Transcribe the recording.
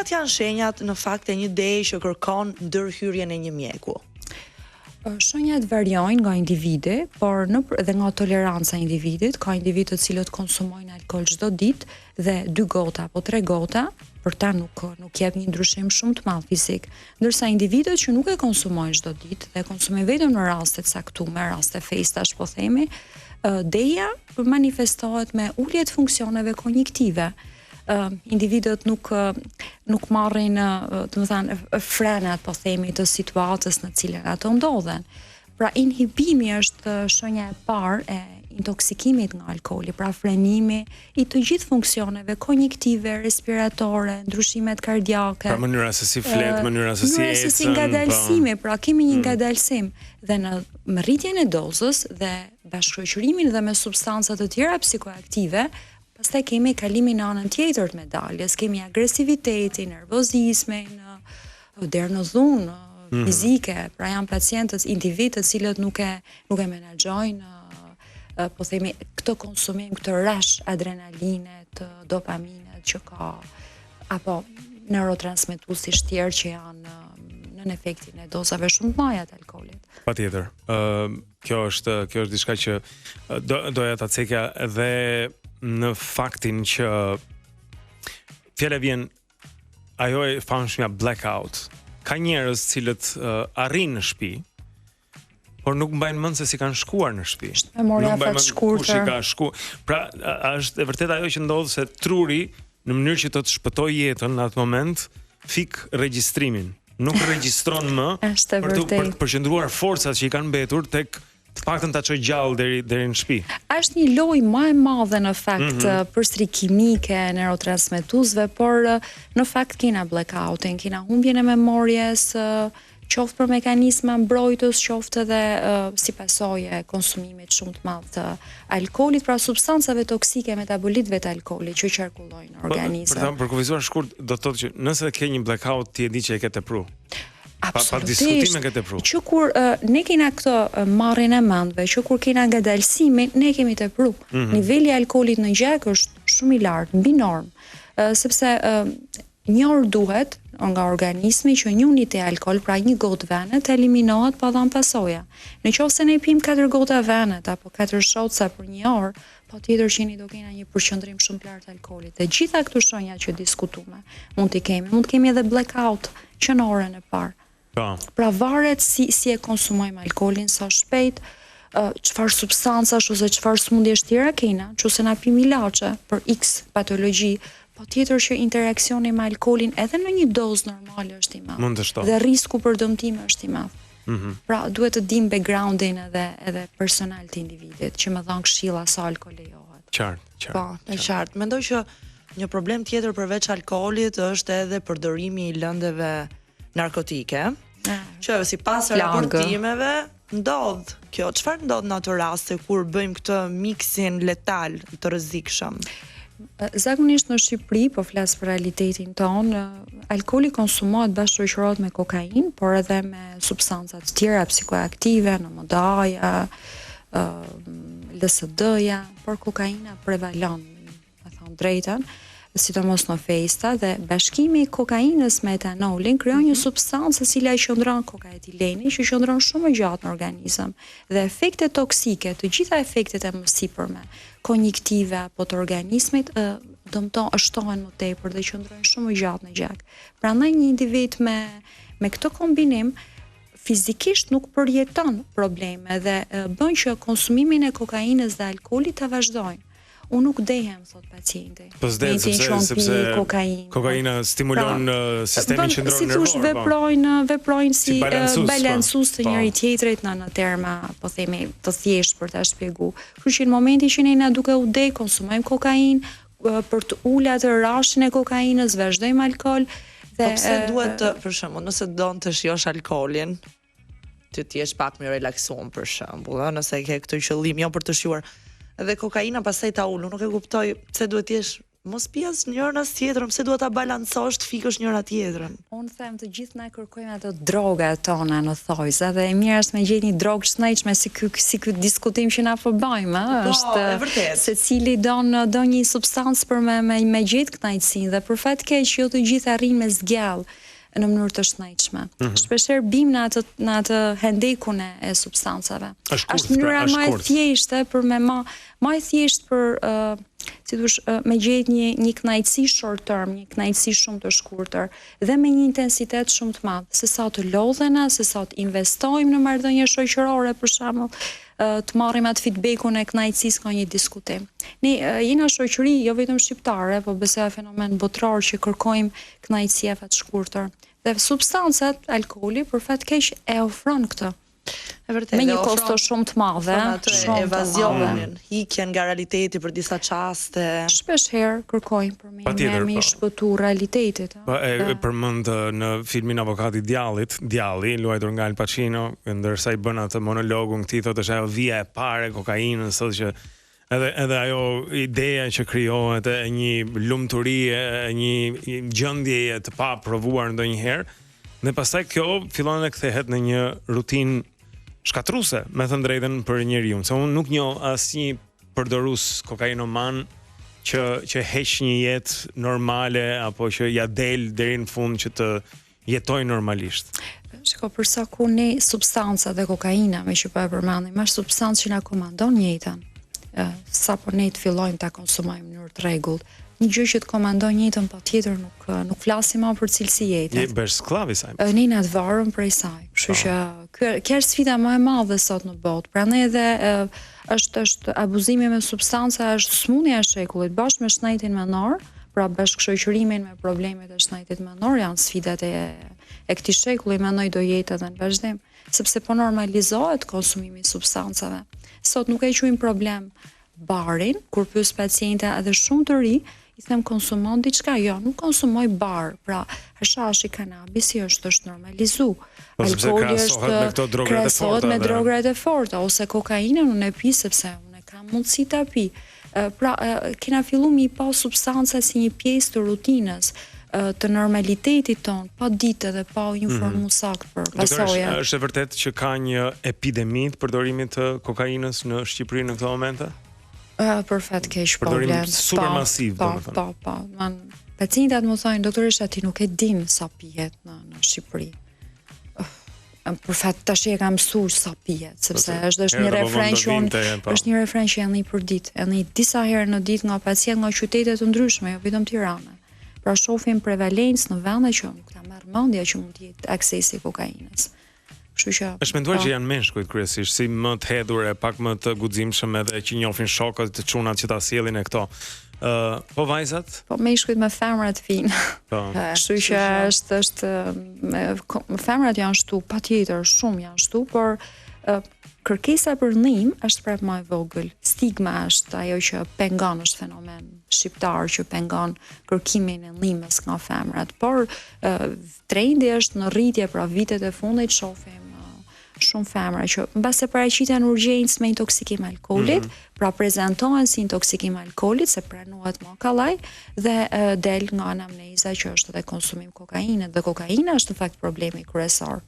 cilat janë shenjat në fakt e një deje që kërkon ndërhyrjen e një mjeku? Shenjat variojnë nga individi, por dhe nga toleranca e individit. Ka individ të cilët konsumojnë alkool çdo ditë dhe 2 gota apo 3 gota për ta nuk jep një ndryshim shumë të madh fizik. Ndërsa individët që nuk e konsumojnë çdo ditë dhe konsumojnë vetëm në raste të caktuara, raste festash po themi, deja manifestohet me ulje të funksioneve kognittive. Individët nuk marrin, domethënë, frenat po themi të situatës në cilën ato ndodhen. Pra inhibimi është shenja e parë e intoksikimit nga alkooli, pra frenimi i të gjithë funksioneve kognittive, respiratore, ndryshimet kardiake. Pra mënyra se si flet, mënyra se si ecën. Mënyra se si ngadalësimi, pra kemi një ngadalësim dhe në rritjen e dozës dhe bashkëshoqërimin dhe me substanca të tjera psikoaktive. Pastaj kemi kalimin në anën tjetër të medaljes, kemi agresivitetin, nervozizmin, deri në dhunë fizike, pra janë pacientët, individ të cilët nuk e menaxhojnë, po themi, këtë konsumim, këtë rash adrenalinet, dopaminet që ka, apo neurotransmetues tjerë që janë në efektin e dozave shumë të mëdha të alkoolit. Patjetër. Kjo është diçka që doja ta cekja edhe në faktin që fjala vjen ajo e famshmja blackout. Ka njerëz cilët arrin në shtëpi, por nuk mbajnë mend se si kanë shkuar në shtëpi. Memoria fat shkurtër. Pra, është e vërtetë ajo që ndodh se truri në mënyrë që të shpëtojë jetën në atë moment fik regjistrimin. Nuk regjistron më për të përqendruar forcat që i kanë mbetur tek të paktën ta çoj gjallë deri në shtëpi. Është një lojë më e madhe në fakt përsëri kimike, neurotransmetuesve, por në fakt kena blackoutin, kena humbjen e memorjes, qoftë për mekanizma mbrojtës, qoftë edhe si pasojë e konsumimit shumë të madh të alkoolit, pra substancave toksike metabolitëve të alkoolit që qarkullojnë në organizëm. Për kufizuar shkurt, do të thotë që nëse ke një blackout, ti e di që e ke tepruar. Pa diskutime ke tepruar. Që kur ne kena këtë marrjen e mendve, që kur kena ngadalësimin, ne kemi tepruar. Niveli i alkoolit në gjak është shumë i lartë, mbi normë, sepse një orë duhet nga organizmi që një unitë alkool, pra 1 gotë vene, të eliminohet pa dhënë pasoja. Në qoftë se ne pim 4 gota venet apo 4 shotësa për 1 orë, patjetër që ne do kena një përqendrim shumë të lartë alkoolit. Dhe gjitha këto shenja që diskutuame, mund të kemi edhe blackout që në orën e parë. Pra varet si e konsumojmë alkoolin, sa shpejt, çfarë substancash ose çfarë sëmundjesh tjera kena, nëse na pim ilaçe për X patologji, patjetër që interaksioni me alkoolin edhe në një dozë normale është i madh. Dhe risku për dëmtime është i madh. Pra duhet të dim backgroundin edhe personal të individit, që më dhan këshilla sa alkool lejohet. Qartë. Po, qartë. Mendoj që një problem tjetër përveç alkoolit është edhe përdorimi i lëndëve narkotike, që sipas raportimeve ndodh kjo. Çfarë ndodh në ato raste kur bëjmë këtë miksin letal të rrezikshëm? Zakonisht në Shqipëri, po flas për realitetin ton, alkooli konsumohet bashkëshoqërohet me kokainë, por edhe me substanca të tjera psikoaktive, në MDA-ja, LSD-ja, por kokaina prevalon, me thënë drejtën, sidomos në festa, dhe bashkimi i kokainës me etanolin krijon një substancë e cila qëndron kokaetileni, që qëndron shumë gjatë në organizëm, dhe efektet toksike, të gjitha efektet e mësipërme, kognittive apo të organizmit, shtohen më tepër dhe qëndrojnë shumë gjatë në gjak. Prandaj një individ me këtë kombinim fizikisht nuk përjeton probleme dhe bën që konsumimin e kokainës dhe alkoolit ta vazhdojnë. Unë nuk dehem, thot pacienti. Po s'dehem sepse kokaina stimulon sistemin qendror nervor. Si veprojnë si balancues të njëri tjetrit në terma, po themi, të thjesht për ta shpjeguar. Kështu që në momentin që ne na duke u dej, konsumojmë kokainë për të ulur atë rashin e kokainës, vazhdojmë alkool dhe pse duhet të, për shembull, nëse don të shijosh alkoolin, ti jesh pak më relaksuar për shembull, nëse ke këtë qëllim jo për të shijuar. Edhe kokaina pastaj ta ulur, nuk e kuptoj pse duhet të jesh mos pi as njërën as tjetrën, pse duhet ta balancosh të fikësh njëra tjetrën. Unë them të gjithë na kërkojmë ato droga tona në thojza dhe e mirë është me gjetë një drogë shëndetshme si ky diskutim që na po bëjmë, është secili don një substancë për me gjetë kënaqësinë dhe për fat keq jo të gjithë arrin me zgjall në mënyrë të shëndetshme. Shpeshherë bim në atë hendekun e substancave. Është mënyra më e thjeshtë për më e thjeshtë për si thosh me gjetë një kënaqësi short term, një kënaqësi shumë të shkurtër dhe me një intensitet shumë të madh, se sa të lodhena, se sa të investojmë në marrëdhënie shoqërore për shembull, të marrim atë feedbackun e kënaqësisë ka një diskutim. Ne jena shoqëri jo vetëm shqiptare, po besoj fenomen botror që kërkojmë kënaqësi e fat shkurtër. Dhe substancat, alkooli, për fat keq e ofron këtë. Me një kosto shumë të madhe, evazionin, hikjen nga realiteti për disa çaste. Shpeshherë kërkojmë për me shpëtu realitetit. Përmend në filmin Avokati i Djallit, djalli luajtur nga Al Pacino, ndërsa i bën atë monologun këtij thotë është ajo vija e parë e kokainës, thotë që edhe ajo ideja që krijohet e një lumturi, e një gjendje të pa provuar ndonjëherë, dhe pastaj kjo fillon të kthehet në një rutinë shkatruese, me thënë drejtën për njeriu. Se unë nuk njoh asnjë përdorues kokainoman që heq një jetë normale apo që ja del deri në fund që të jetojë normalisht. Shiko, përsa ku ne substanca dhe kokaina, me që po e përmendim, është substancë që na komandon jetën. Sa po ne të fillojmë ta konsumojmë në mënyrë të rregullt. Një gjë që të komandon jetën patjetër nuk flasim më për cilësi jetës. Je bësh skllav i saj. Ne na të varëm prej saj. Kështu që kjo është sfida më e madhe sot në botë. Prandaj edhe është abuzimi me substanca është smundja e shekullit bashkë me shëndetin mendor, pra bashkëshoqërimin me problemet e shëndetit mendor janë sfidat e këtij shekulli, mendoj do jetë edhe në vazhdim, sepse po normalizohet konsumimi i substancave. Sot nuk e quajmë problem barin, kur pyes pacienta edhe shumë të ri, i them konsumon diçka, jo, nuk konsumoj bar, pra hashashi, kanabisi është normalizuar. Alkooli është krahasohet me drograt e forta ose kokainën unë e pi sepse unë kam mundësi ta pi. Pra kena filluar mi pa substanca si një pjesë të rutinës të normalitetit ton, pa ditë dhe pa informu sakt për pasoja. Është e vërtet që ka një epidemi të përdorimit të kokainës në Shqipëri në këtë momente? Për fat keq problem. Përdorim super masiv, domethënë. Po. Pacientat më thonë, doktoresha, ti nuk e din sa pihet në Shqipëri. Për fat tash e kam mësuar sa pihet, sepse është një refren që është një refren që janë për ditë, edhe disa herë në ditë nga pacient nga qytete të ndryshme, jo vetëm Tirana. Pra shohim prevalencë në vende që nuk ta merr mendja që mund të jetë aksesi kokainës. Kështu që është menduar që janë meshkujt kryesisht, si më të hedhur e pak më të guximshëm edhe që njohin shokët të çunat që ta sjellin e këto. Po vajzat? Po meshkujt me femra të finë. Po. Kështu që është femrat janë shtu, patjetër, shumë janë shtu, por kërkesa për ndihmë është prapë më e vogël. Stigma është ajo që pengon, është fenomen shqiptar që pengon kërkimin e ndihmës nga femrat, por trendi është në rritje, pra vitet e fundit shohim shumë femra që mbase paraqiten urgjencë me intoksikim alkoolit, pra prezantohen si intoksikim alkoolit se pranohet më kallaj dhe del nga anamneza që është edhe konsumim kokainë, dhe kokaina është në fakt problemi kryesor.